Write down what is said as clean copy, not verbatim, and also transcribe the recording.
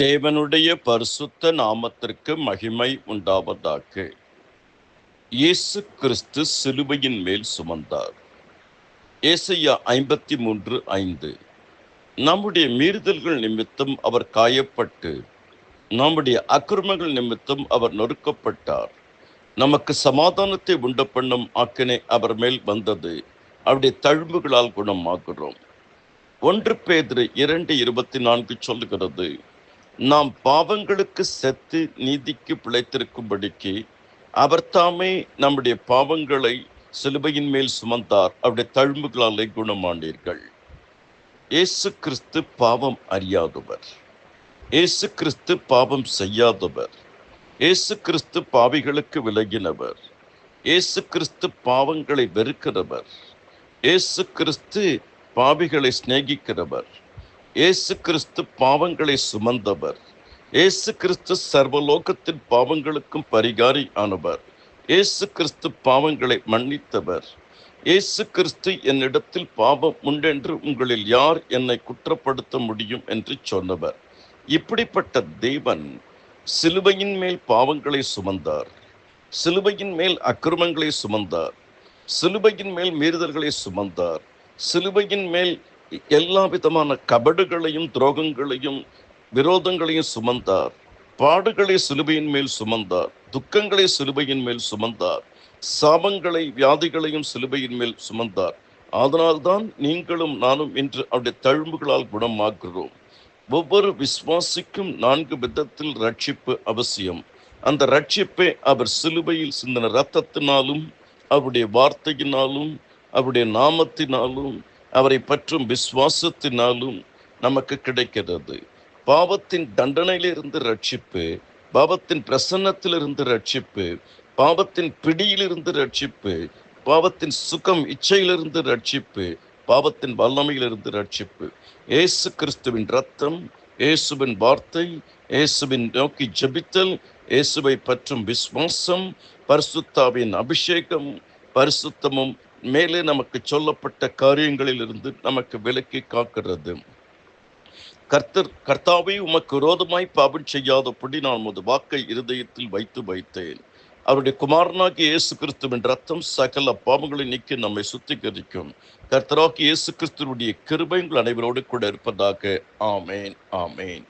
தேவனுடைய பரிசுத்த நாமத்திற்கு மகிமை உண்டாவதாக. இயேசு கிறிஸ்து சிலுவையின் மேல் சுமந்தார். ஏசாயா 53:5. நம்முடைய மீறுதல்கள் நிமித்தம் அவர் காயப்பட்டு, நம்முடைய அக்கிரமங்கள் நிமித்தம் அவர் நொறுக்கப்பட்டார். நமக்கு சமாதானத்தை உண்டு பண்ணும் ஆக்கினை அவர் மேல் வந்தது. அவருடைய தழும்புகளால் குணமாகிறோம். 1 பேதுரு 2:24 சொல்லுகிறது, நாம் பாவங்களுக்கு செத்து நீதிக்கு பிழைத்திருக்கும்படிக்கு அவர் தாமே நம்முடைய பாவங்களை சிலுவையின் மேல் சுமந்தார், அவருடைய தழும்புகளாலே குணமானீர்கள். இயேசு கிறிஸ்து பாவம் அறியாதவர், இயேசு கிறிஸ்து பாவம் செய்யாதவர், இயேசு கிறிஸ்து பாவிகளுக்கு விலகினவர், இயேசு கிறிஸ்து பாவங்களை வெறுக்கிறவர், இயேசு கிறிஸ்து பாவிகளை சிநேகிக்கிறவர், இயேசு கிறிஸ்து பாவங்களை சுமந்தவர், இயேசு கிறிஸ்து சர்வலோகத்தின் பாவங்களுக்கும் பரிகாரி ஆனவர், இயேசு கிறிஸ்து பாவங்களை மன்னித்தவர், இயேசு கிறிஸ்து என்னிடத்தில் பாவம் உண்டென்று உங்களில் யார் என்னை குற்றப்படுத்த முடியும் என்று சொன்னவர். இப்படிப்பட்ட தேவன் சிலுவையின் மேல் பாவங்களை சுமந்தார், சிலுவையின் மேல் அக்கிரமங்களை சுமந்தார், சிலுவையின் மேல் மீறுதல்களை சுமந்தார், சிலுவையின் மேல் எல்லா விதமான கபடுகளையும் துரோகங்களையும் விரோதங்களையும் சுமந்தார், பாடுகளை சிலுவையின் மேல் சுமந்தார், துக்கங்களை சிலுவையின் மேல் சுமந்தார், சாபங்களை வியாதிகளையும் சிலுவையின் மேல் சுமந்தார். அதனால்தான் நீங்களும் நானும் இன்று அவருடைய தழும்புகளால் குணமாகிறோம். ஒவ்வொரு விசுவாசிக்கும் 4 விதத்தில் ரட்சிப்பு அவசியம். அந்த ரட்சிப்பை அவர் சிலுவையில் சிந்தின இரத்தத்தினாலும், அவருடைய வார்த்தையினாலும், அவருடைய நாமத்தினாலும், அவரை பற்றும் விசுவாசத்தினாலும் நமக்கு கிடைக்கிறது. பாவத்தின் தண்டனையிலிருந்து ரட்சிப்பு, பாவத்தின் பிரசன்னத்திலிருந்து ரட்சிப்பு, பாவத்தின் பிடியிலிருந்து ரட்சிப்பு, பாவத்தின் சுகம் இச்சையிலிருந்து ரட்சிப்பு, பாவத்தின் வல்லமையிலிருந்து ரட்சிப்பு. இயேசு கிறிஸ்துவின் இரத்தம், இயேசுவின் வார்த்தை, இயேசுவின் நோக்கி ஜெபித்தல், இயேசுவை பற்றும் விசுவாசம், பரிசுத்தாவின் அபிஷேகம், பரிசுத்தமும் மேலே நமக்கு சொல்லப்பட்ட காரியங்களில் இருந்து நமக்கு விலக்கி காக்கிறது. கர்த்தாவே, உமக்கு விரோதமாய் பாவம் செய்யாதபடி நான் உமது வாக்கை இருதயத்தில் வைத்தேன். அவருடைய குமாரனாகிய இயேசு கிறிஸ்துவின் ரத்தம் சகல பாவங்களை நீக்கி நம்மை சுத்திகரிக்கும். கர்த்தராகிய இயேசு கிறிஸ்துவுடைய கிருபை உங்கள் அனைவரோடு கூட இருப்பதாக. ஆமேன், ஆமேன்.